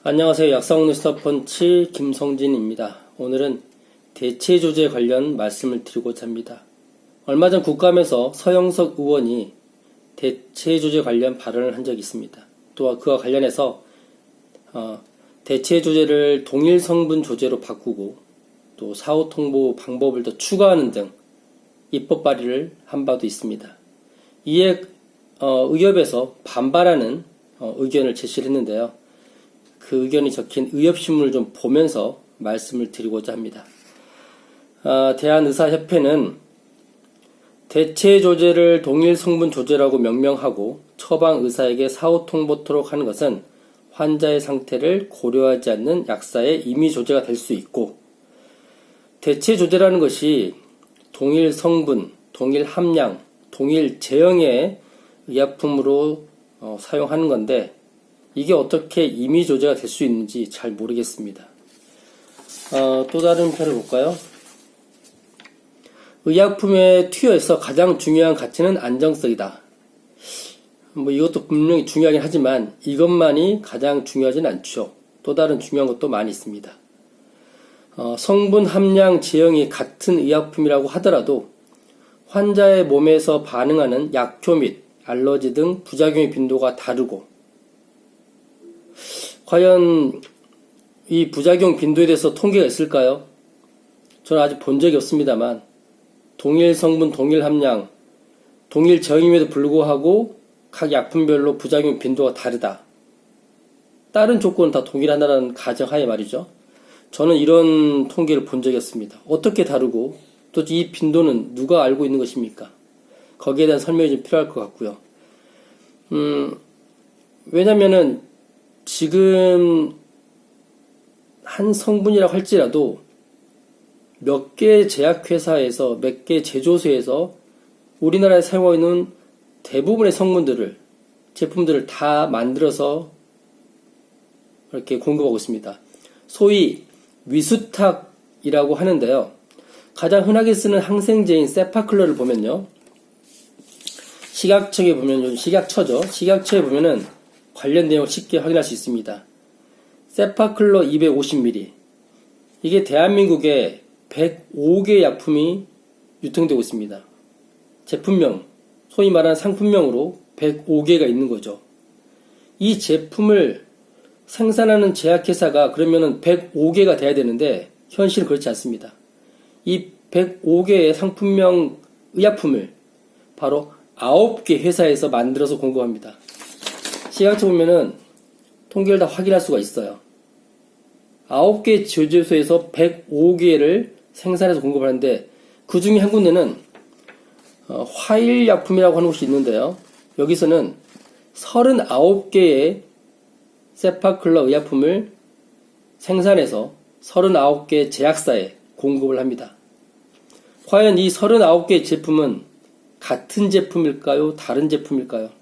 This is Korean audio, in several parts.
안녕하세요. 약사홍 뉴스터펀치 김성진입니다. 오늘은 대체조제 관련 말씀을 드리고자 합니다. 얼마 전 국감에서 서영석 의원이 대체조제 관련 발언을 한 적이 있습니다. 또 그와 관련해서 대체조제를 동일 성분 조제로 바꾸고 또 사후 통보 방법을 더 추가하는 등 입법 발의를 한 바도 있습니다. 이에 의협에서 반발하는 의견을 제시를 했는데요. 그 의견이 적힌 의협신문을 좀 보면서 말씀을 드리고자 합니다. 대한의사협회는 대체조제를 동일 성분 조제라고 명명하고 처방의사에게 사후 통보토록 하는 것은 환자의 상태를 고려하지 않는 약사의 임의 조제가 될 수 있고, 대체조제라는 것이 동일 성분, 동일 함량, 동일 제형의 의약품으로 사용하는 건데, 이게 어떻게 임의 조제가 될 수 있는지 잘 모르겠습니다. 또 다른 표를 볼까요? 의약품의 투여에서 가장 중요한 가치는 안정성이다. 이것도 분명히 중요하긴 하지만 이것만이 가장 중요하진 않죠. 또 다른 중요한 것도 많이 있습니다. 성분 함량 제형이 같은 의약품이라고 하더라도 환자의 몸에서 반응하는 약효 및 알러지 등 부작용의 빈도가 다르고, 과연 이 부작용 빈도에 대해서 통계가 있을까요? 저는 아직 본 적이 없습니다만, 동일 성분, 동일 함량, 동일 제형임에도 불구하고 각 약품별로 부작용 빈도가 다르다. 다른 조건은 다 동일하다는 가정하에 말이죠. 저는 이런 통계를 본 적이 없습니다. 어떻게 다르고 또 이 빈도는 누가 알고 있는 것입니까? 거기에 대한 설명이 좀 필요할 것 같고요. 왜냐면은 지금 한 성분이라고 할지라도 몇 개 제약회사에서, 몇 개 제조소에서 우리나라에 사용하고 있는 대부분의 제품들을 다 만들어서 이렇게 공급하고 있습니다. 소위 위수탁이라고 하는데요. 가장 흔하게 쓰는 항생제인 세파클러를 보면요. 식약처에 보면, 식약처죠. 식약처에 보면은 관련 내용을 쉽게 확인할 수 있습니다. 세파클러 250ml. 이게 대한민국에 105개 약품이 유통되고 있습니다. 제품명, 소위 말하는 상품명으로 105개가 있는 거죠. 이 제품을 생산하는 제약회사가 그러면은 105개가 돼야 되는데 현실은 그렇지 않습니다. 이 105개의 상품명 의약품을 바로 9개 회사에서 만들어서 공급합니다. 식약처 보면은 통계를 다 확인할 수가 있어요. 9개 제조소에서 105개를 생산해서 공급하는데, 그 중에 한 군데는 화일약품이라고 하는 곳이 있는데요. 여기서는 39개의 세파클러 의약품을 생산해서 39개 제약사에 공급을 합니다. 과연 이 39개 제품은 같은 제품일까요? 다른 제품일까요?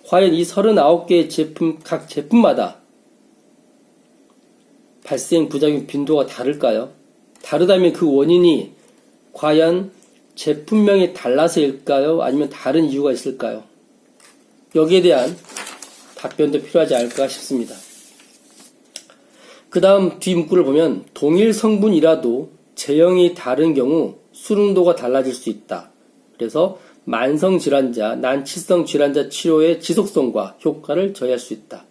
과연 이 39개의 제품, 각 제품마다 발생 부작용 빈도가 다를까요? 다르다면 그 원인이 과연 제품명이 달라서일까요? 아니면 다른 이유가 있을까요? 여기에 대한 답변도 필요하지 않을까 싶습니다. 그 다음 뒷문구를 보면 동일 성분이라도 제형이 다른 경우 수능도가 달라질 수 있다. 그래서 만성질환자, 난치성 질환자 치료의 지속성과 효과를 저해할 수 있다.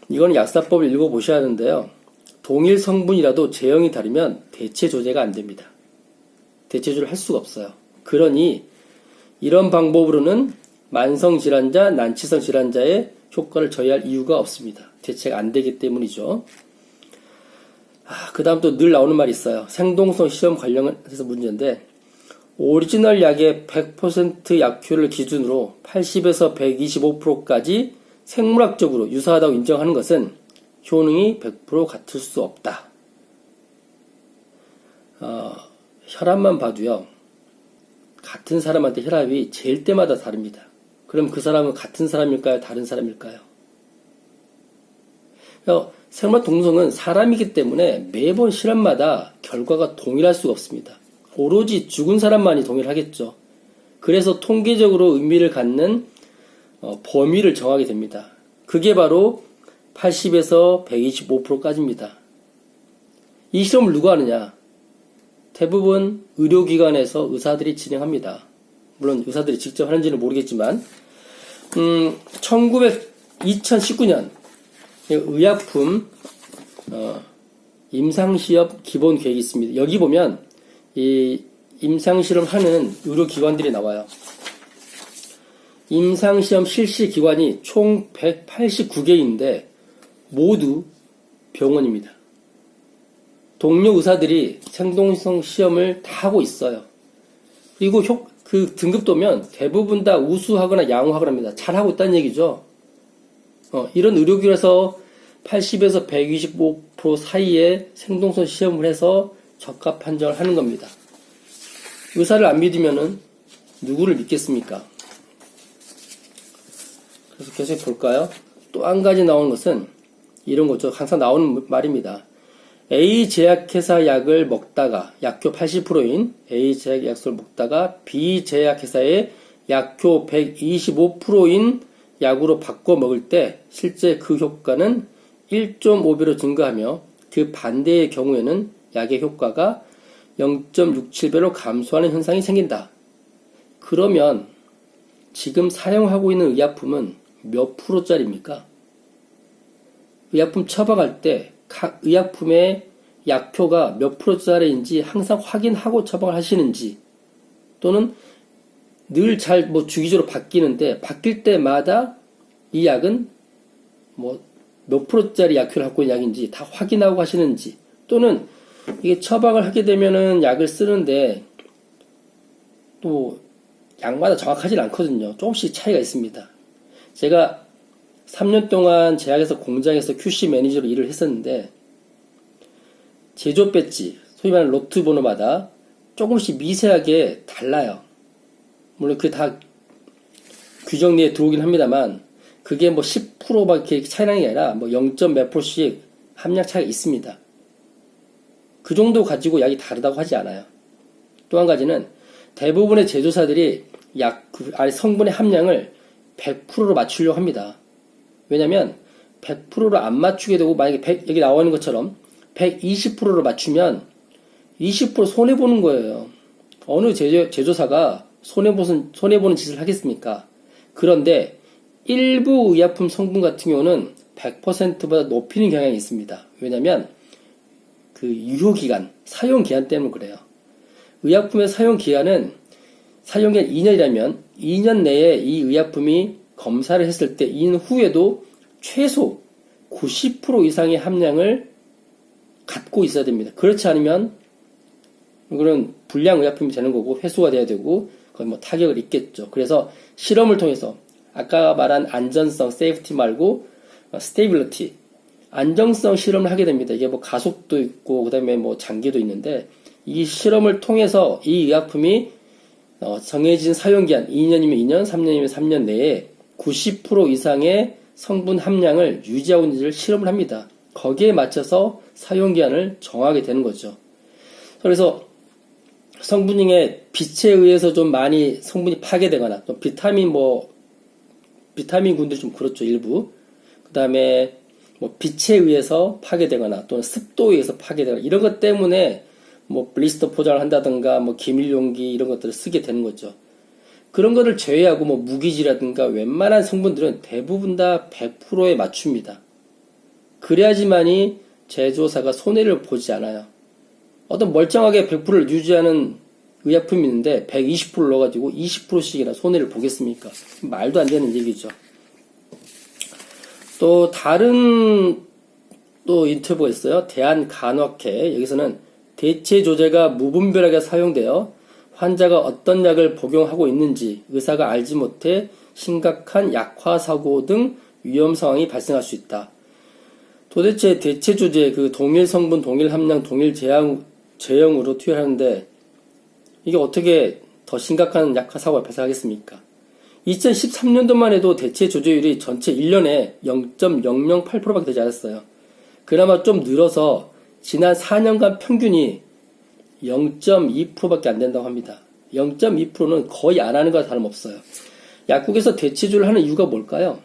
이건 약사법을 읽어보셔야 하는데요. 동일 성분이라도 제형이 다르면 대체 조제가 안 됩니다. 대체조제를 할 수가 없어요. 그러니 이런 방법으로는 만성질환자, 난치성 질환자의 효과를 저해할 이유가 없습니다. 대체가 안 되기 때문이죠. 그 다음 또 늘 나오는 말이 있어요. 생동성 시험 관련해서 문제인데, 오리지널 약의 100% 약효를 기준으로 80에서 125%까지 생물학적으로 유사하다고 인정하는 것은 효능이 100% 같을 수 없다. 혈압만 봐도요, 같은 사람한테 혈압이 잴 때마다 다릅니다. 그럼 그 사람은 같은 사람일까요? 다른 사람일까요? 생물학 동성은 사람이기 때문에 매번 실험마다 결과가 동일할 수가 없습니다. 오로지 죽은 사람만이 동일하겠죠. 그래서 통계적으로 의미를 갖는 범위를 정하게 됩니다. 그게 바로 80에서 125%까지입니다. 이 실험을 누가 하느냐? 대부분 의료기관에서 의사들이 진행합니다. 물론 의사들이 직접 하는지는 모르겠지만 2019년 의약품 임상시험 기본 계획이 있습니다. 여기 보면 이 임상실험 하는 의료기관들이 나와요. 임상시험 실시 기관이 총 189개인데 모두 병원입니다. 동료 의사들이 생동성 시험을 다 하고 있어요. 그리고 그 등급도면 대부분 다 우수하거나 양호하거나 합니다. 잘하고 있다는 얘기죠. 이런 의료기관에서 80에서 125% 사이에 생동성 시험을 해서 적합 판정을 하는 겁니다. 의사를 안 믿으면은 누구를 믿겠습니까? 그래서 계속 볼까요? 또 한 가지 나오는 것은 이런 거죠. 항상 나오는 말입니다. A 제약회사 약을 먹다가 약효 80%인 A 제약 약소를 먹다가 B 제약회사의 약효 125%인 약으로 바꿔 먹을 때 실제 그 효과는 1.5배로 증가하며 그 반대의 경우에는 약의 효과가 0.67배로 감소하는 현상이 생긴다. 그러면 지금 사용하고 있는 의약품은 몇 프로짜리입니까? 의약품 처방할 때 각 의약품의 약효가 몇 프로짜리인지 항상 확인하고 처방을 하시는지, 또는 늘 주기적으로 바뀌는데 바뀔 때마다 이 약은 몇 프로짜리 약효를 갖고 있는 약인지 다 확인하고 하시는지, 또는 이게 처방을 하게 되면은 약을 쓰는데 또 약마다 정확하진 않거든요. 조금씩 차이가 있습니다. 제가 3년 동안 제약회사 공장에서 QC 매니저로 일을 했었는데 제조 배지, 소위 말하는 로트 번호마다 조금씩 미세하게 달라요. 물론 그게 다 규정 내에 들어오긴 합니다만 그게 10%밖에 차이 나는 게 아니라 0. 몇 %씩 함량 차이가 있습니다. 그 정도 가지고 약이 다르다고 하지 않아요. 또 한 가지는 대부분의 제조사들이 아래 성분의 함량을 100%로 맞추려고 합니다. 왜냐면 100%로 안 맞추게 되고 만약에 여기 나와 있는 것처럼 120%로 맞추면 20% 손해보는 거예요. 어느 제조사가 손해보는 짓을 하겠습니까? 그런데 일부 의약품 성분 같은 경우는 100%보다 높이는 경향이 있습니다. 왜냐면 그 유효기간, 사용기한 때문에 그래요. 의약품의 사용기한은 사용기한 2년이라면 2년 내에 이 의약품이 검사를 했을 때 2년 후에도 최소 90% 이상의 함량을 갖고 있어야 됩니다. 그렇지 않으면 이거는 불량 의약품이 되는 거고 회수가 돼야 되고 거의 타격을 입겠죠. 그래서 실험을 통해서 아까 말한 안전성, 세이프티 말고 스테이빌리티, 안정성 실험을 하게 됩니다. 이게 가속도 있고 그다음에 장기도 있는데 이 실험을 통해서 이 의약품이 정해진 사용기한 2년이면 2년, 3년이면 3년 내에 90% 이상의 성분 함량을 유지하고 있는지를 실험을 합니다. 거기에 맞춰서 사용기한을 정하게 되는 거죠. 그래서 성분 중에 빛에 의해서 좀 많이 성분이 파괴되거나 또 비타민군들이 좀 그렇죠, 일부. 그 다음에 빛에 의해서 파괴되거나 또는 습도에 의해서 파괴되거나 이런 것 때문에 블리스터 포장을 한다든가 기밀 용기 이런 것들을 쓰게 되는 거죠. 그런 것을 제외하고 무기질이라든가 웬만한 성분들은 대부분 다 100%에 맞춥니다. 그래야지만이 제조사가 손해를 보지 않아요. 어떤 멀쩡하게 100%를 유지하는 의약품이 있는데 120%를 넣어가지고 20%씩이나 손해를 보겠습니까? 말도 안 되는 얘기죠. 또 다른 인터뷰가 있어요. 대한간호학회. 여기서는 대체 조제가 무분별하게 사용되어 환자가 어떤 약을 복용하고 있는지 의사가 알지 못해 심각한 약화 사고 등 위험 상황이 발생할 수 있다. 도대체 대체 조제, 동일 성분, 동일 함량, 동일 제형으로 투여하는데 이게 어떻게 더 심각한 약화 사고가 발생하겠습니까? 2013년도만 해도 대체 조제율이 전체 1년에 0.008%밖에 되지 않았어요. 그나마 좀 늘어서 지난 4년간 평균이 0.2%밖에 안 된다고 합니다. 0.2%는 거의 안 하는 거와 다름없어요. 약국에서 대체조를 하는 이유가 뭘까요?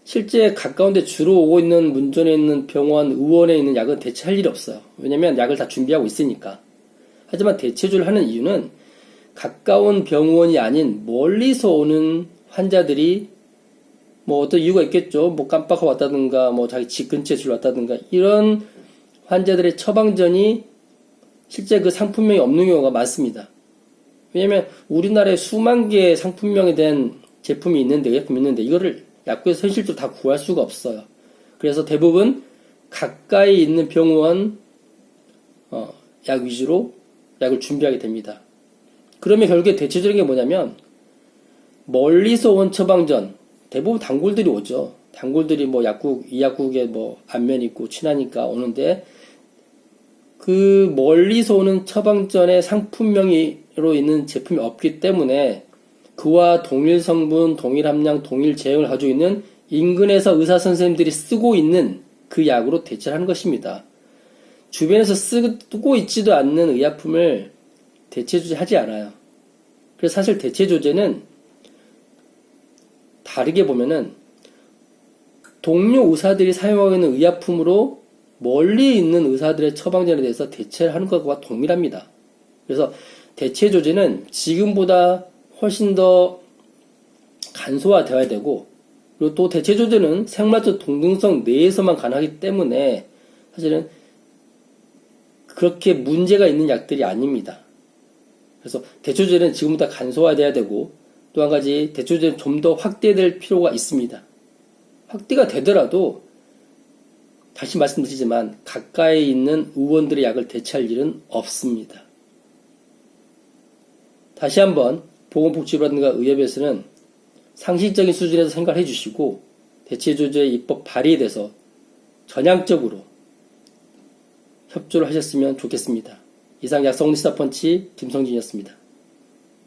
실제 가까운데 주로 오고 있는 문전에 있는 병원, 의원에 있는 약은 대체할 일이 없어요. 왜냐면 약을 다 준비하고 있으니까. 하지만 대체조를 하는 이유는 가까운 병원이 아닌 멀리서 오는 환자들이 뭐 어떤 이유가 있겠죠. 뭐 깜빡하고 왔다든가, 뭐 자기 집 근처에 줄 왔다든가, 이런 환자들의 처방전이 실제 그 상품명이 없는 경우가 많습니다. 왜냐면 우리나라에 수만 개의 상품명에 대한 제품이 있는데, 의약품이 있는데, 이거를 약국에서 현실적으로 다 구할 수가 없어요. 그래서 대부분 가까이 있는 병원, 약 위주로 약을 준비하게 됩니다. 그러면 결국에 대체적인 게 뭐냐면, 멀리서 온 처방전, 대부분 단골들이 오죠. 단골들이 뭐 이 약국에 뭐 안면 있고 친하니까 오는데, 그 멀리서 오는 처방전의 상품명으로 있는 제품이 없기 때문에 그와 동일 성분, 동일 함량, 동일 제형을 가지고 있는 인근에서 의사 선생님들이 쓰고 있는 그 약으로 대체를 하는 것입니다. 주변에서 쓰고 있지도 않는 의약품을 대체 조제하지 않아요. 그래서 사실 대체 조제는 다르게 보면은 동료 의사들이 사용하고 있는 의약품으로 멀리 있는 의사들의 처방전에 대해서 대체를 하는 것과 동일합니다. 그래서 대체 조제는 지금보다 훨씬 더 간소화되어야 되고, 그리고 또 대체 조제는 생물학적 동등성 내에서만 가능하기 때문에 사실은 그렇게 문제가 있는 약들이 아닙니다. 그래서 대체 조제는 지금보다 간소화돼야 되고, 또 한 가지 대체 조제는 좀 더 확대될 필요가 있습니다. 확대가 되더라도 다시 말씀드리지만 가까이 있는 의원들의 약을 대체할 일은 없습니다. 다시 한번 보건복지부라든가 의협에서는 상식적인 수준에서 생각을 해주시고 대체조제 입법 발의에 대해서 전향적으로 협조를 하셨으면 좋겠습니다. 이상 약성시사펀치 김성진이었습니다.